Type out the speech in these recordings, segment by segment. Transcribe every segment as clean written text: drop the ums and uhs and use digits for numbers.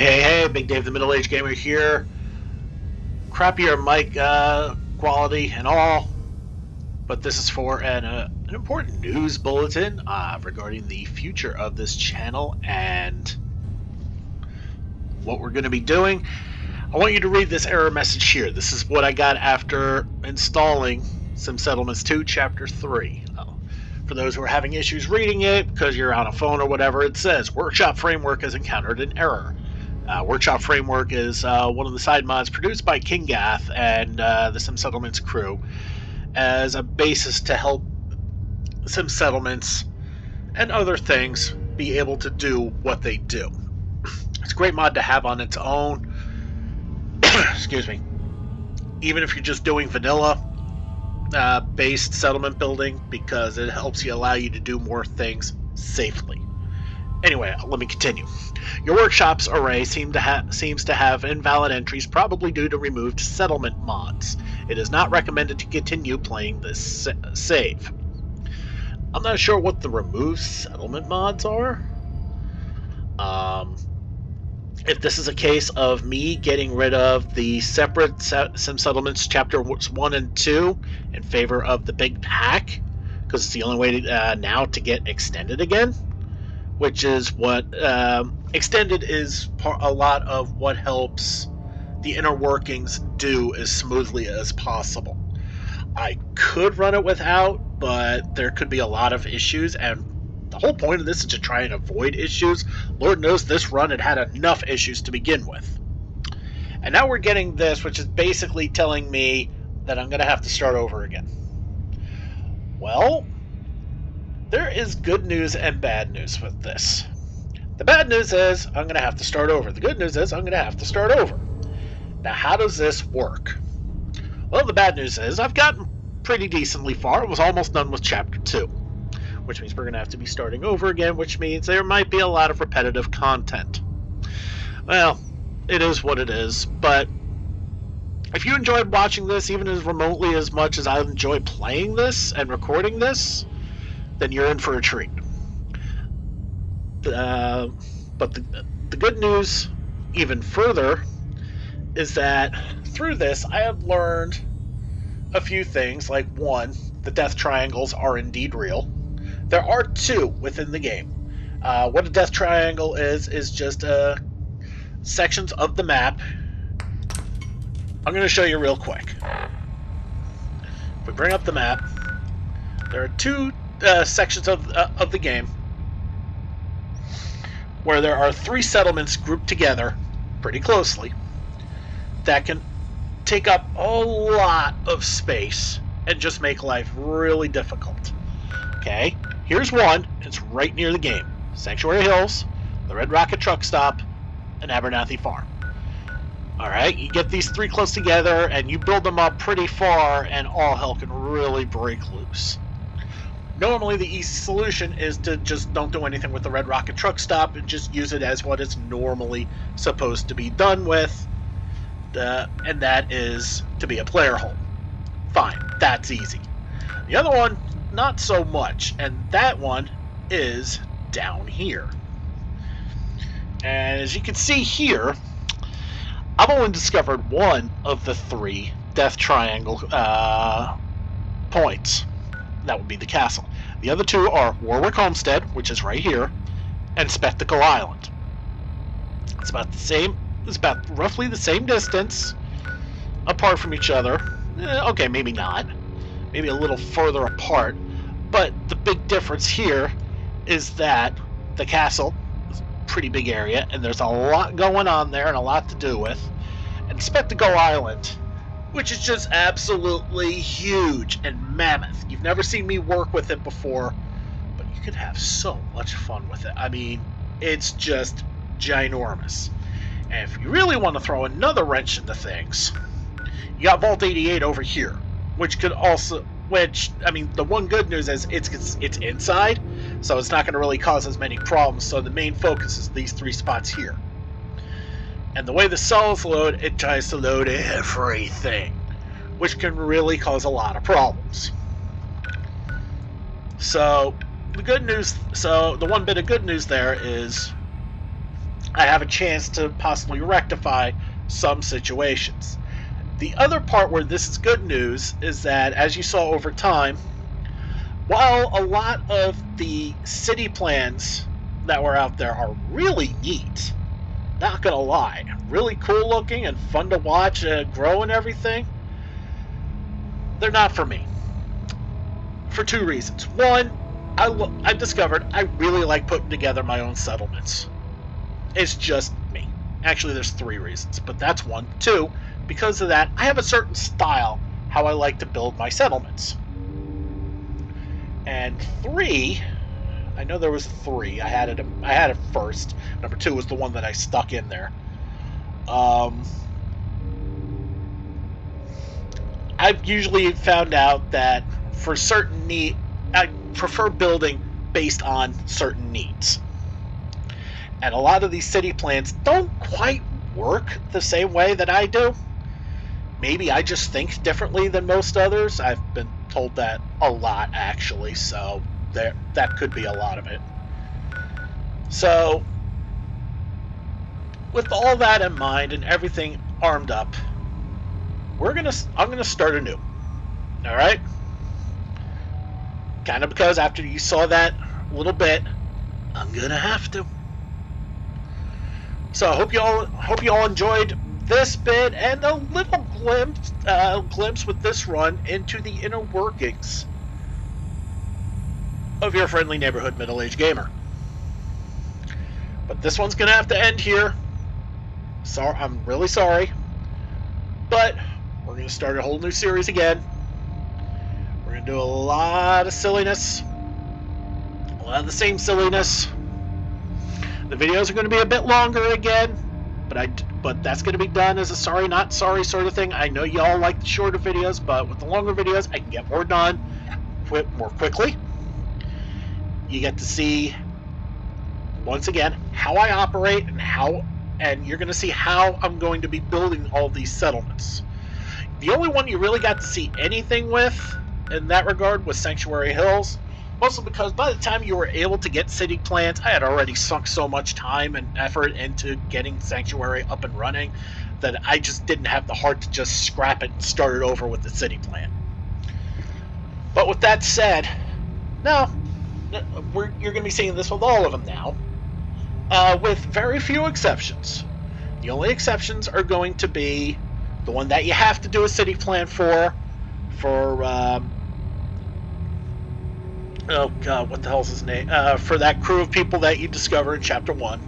Hey, Big Dave the Middle-Aged Gamer here. Crappier mic quality and all, but this is for an important news bulletin regarding the future of this channel and what we're going to be doing. I want you to read this error message here. This is what I got after installing Sim Settlements 2 Chapter 3. For those who are having issues reading it because you're on a phone or whatever, it says Workshop Framework has encountered an error. Workshop Framework is one of the side mods produced by King Gath and the Sim Settlements crew as a basis to help Sim Settlements and other things be able to do what they do. It's a great mod to have on its own. Excuse me. Even if you're just doing vanilla based settlement building, because it helps allow you to do more things safely. Anyway, let me continue. Your workshop's array seems to have invalid entries, probably due to removed settlement mods. It is not recommended to continue playing this save. I'm not sure what the removed settlement mods are. If this is a case of me getting rid of the separate Sim Settlements Chapter 1 and 2 in favor of the big pack, because it's the only way to, now to get extended again, which is what extended is a lot of what helps the inner workings do as smoothly as possible. I could run it without, but there could be a lot of issues, and the whole point of this is to try and avoid issues. Lord knows this run had enough issues to begin with. And now we're getting this, which is basically telling me that I'm going to have to start over again. Well, there is good news and bad news with this. The bad news is I'm going to have to start over. The good news is I'm going to have to start over. Now, how does this work? Well, the bad news is I've gotten pretty decently far. I was almost done with Chapter 2. Which means we're going to have to be starting over again, which means there might be a lot of repetitive content. Well, it is what it is, but if you enjoyed watching this even as remotely as much as I enjoy playing this and recording this, then you're in for a treat. But the good news, even further, is that through this I have learned a few things, like one, the death triangles are indeed real. There are two within the game. What a death triangle is just sections of the map. I'm going to show you real quick. If we bring up the map, there are two sections of the game where there are three settlements grouped together pretty closely that can take up a lot of space and just make life really difficult. Okay, here's one. It's right near the game. Sanctuary Hills, the Red Rocket Truck Stop, and Abernathy Farm. Alright, you get these three close together and you build them up pretty far and all hell can really break loose. Normally the easy solution is to just don't do anything with the Red Rocket Truck Stop and just use it as what it's normally supposed to be done with, and that is to be a player hole. Fine, that's easy. The other one, not so much, and that one is down here. And as you can see here, I've only discovered one of the three death triangle points. That would be the castle. The other two are Warwick Homestead, which is right here, and Spectacle Island. It's about the same. It's about roughly the same distance apart from each other. Okay, maybe not. Maybe a little further apart. But the big difference here is that the castle is a pretty big area, and there's a lot going on there and a lot to do with. And Spectacle Island, which is just absolutely huge and mammoth. You've never seen me work with it before, but you could have so much fun with it. I mean, it's just ginormous. And if you really want to throw another wrench into things, you got Vault 88 over here, which could also... Which, I mean, the one good news is it's inside, so it's not going to really cause as many problems, so the main focus is these three spots here. And the way the cells load, it tries to load everything, which can really cause a lot of problems. So, the one bit of good news there is I have a chance to possibly rectify some situations. The other part where this is good news is that, as you saw over time, while a lot of the city plans that were out there are really neat, not gonna lie, really cool looking and fun to watch grow and everything, they're not for me. For two reasons. One, I discovered I really like putting together my own settlements. It's just me. Actually, there's three reasons, but that's one. Two, because of that, I have a certain style how I like to build my settlements. And three, I know there was three. I had it first. Number two was the one that I stuck in there. I've usually found out that for certain need, I prefer building based on certain needs. And a lot of these city plans don't quite work the same way that I do. Maybe I just think differently than most others. I've been told that a lot, actually, so that could be a lot of it. So, with all that in mind and everything armed up, I'm gonna start anew. All right. Kind of because after you saw that little bit, I'm gonna have to. So I hope you all enjoyed this bit and a little glimpse with this run into the inner workings of your friendly neighborhood middle-aged gamer. But this one's gonna have to end here. I'm really sorry, but we're gonna start a whole new series again. We're gonna do a lot of silliness, a lot of the same silliness. The videos are going to be a bit longer again, but that's going to be done as a sorry not sorry sort of thing. I know y'all like the shorter videos, but with the longer videos, I can get more done more quickly. You get to see, once again, how I operate and you're going to see how I'm going to be building all these settlements. The only one you really got to see anything with in that regard was Sanctuary Hills. Mostly because by the time you were able to get city plans, I had already sunk so much time and effort into getting Sanctuary up and running that I just didn't have the heart to just scrap it and start it over with the city plan. But with that said, no, you're going to be seeing this with all of them now, with very few exceptions. The only exceptions are going to be the one that you have to do a city plan for oh god, what the hell's his name? For that crew of people that you discover in Chapter 1.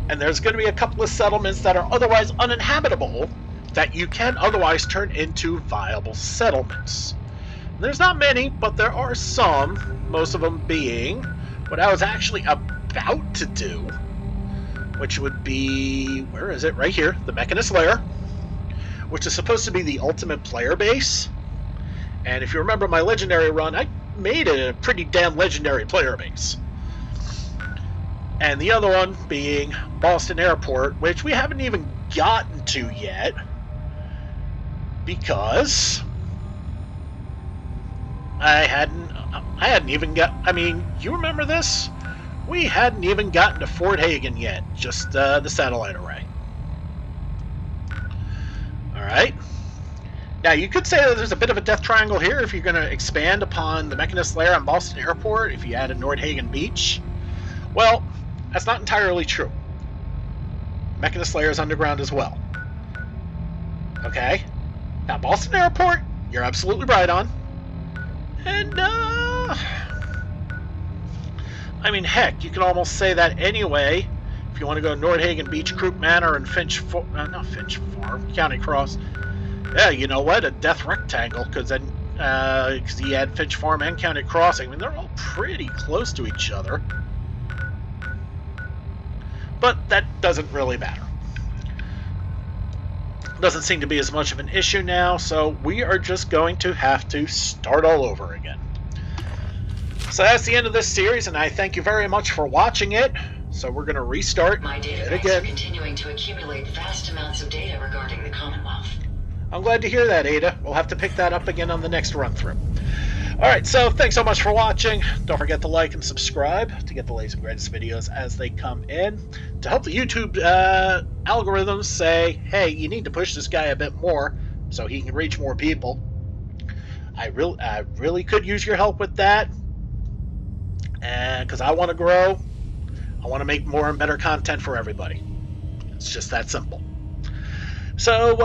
And there's going to be a couple of settlements that are otherwise uninhabitable that you can otherwise turn into viable settlements. And there's not many, but there are some, most of them being what I was actually about to do, which would be, where is it? Right here, the Mechanist Lair, which is supposed to be the ultimate player base. And if you remember my legendary run, I made it a pretty damn legendary player base. And the other one being Boston Airport, which we haven't even gotten to yet because I hadn't even got, I mean, you remember this? We hadn't even gotten to Fort Hagen yet, just the satellite array. Alright. Now, you could say that there's a bit of a death triangle here if you're going to expand upon the Mechanist Lair on Boston Airport, if you add a Nordhagen Beach. Well, that's not entirely true. Mechanist Lair is underground as well. Okay? Now, Boston Airport, you're absolutely right on. And, I mean, heck, you can almost say that anyway. If you want to go Nordhagen Beach, Croup Manor, and not Finch Farm, County Cross. Yeah, you know what? A death rectangle, because then because you had Finch Farm and County Crossing. I mean, they're all pretty close to each other. But that doesn't really matter. Doesn't seem to be as much of an issue now, so we are just going to have to start all over again. So that's the end of this series, and I thank you very much for watching it. So we're going to restart it again. Continuing to accumulate vast amounts of data regarding the Commonwealth. I'm glad to hear that, Ada. We'll have to pick that up again on the next run-through. Alright, so thanks so much for watching. Don't forget to like and subscribe to get the latest and greatest videos as they come in. To help the YouTube algorithms say, hey, you need to push this guy a bit more so he can reach more people. I really could use your help with that. And because I want to grow, I want to make more and better content for everybody. It's just that simple. So,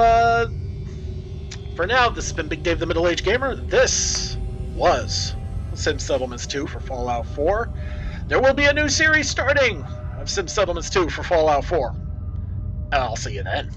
for now, this has been Big Dave the Middle-Aged Gamer. This was Sim Settlements 2 for Fallout 4. There will be a new series starting of Sim Settlements 2 for Fallout 4. And I'll see you then.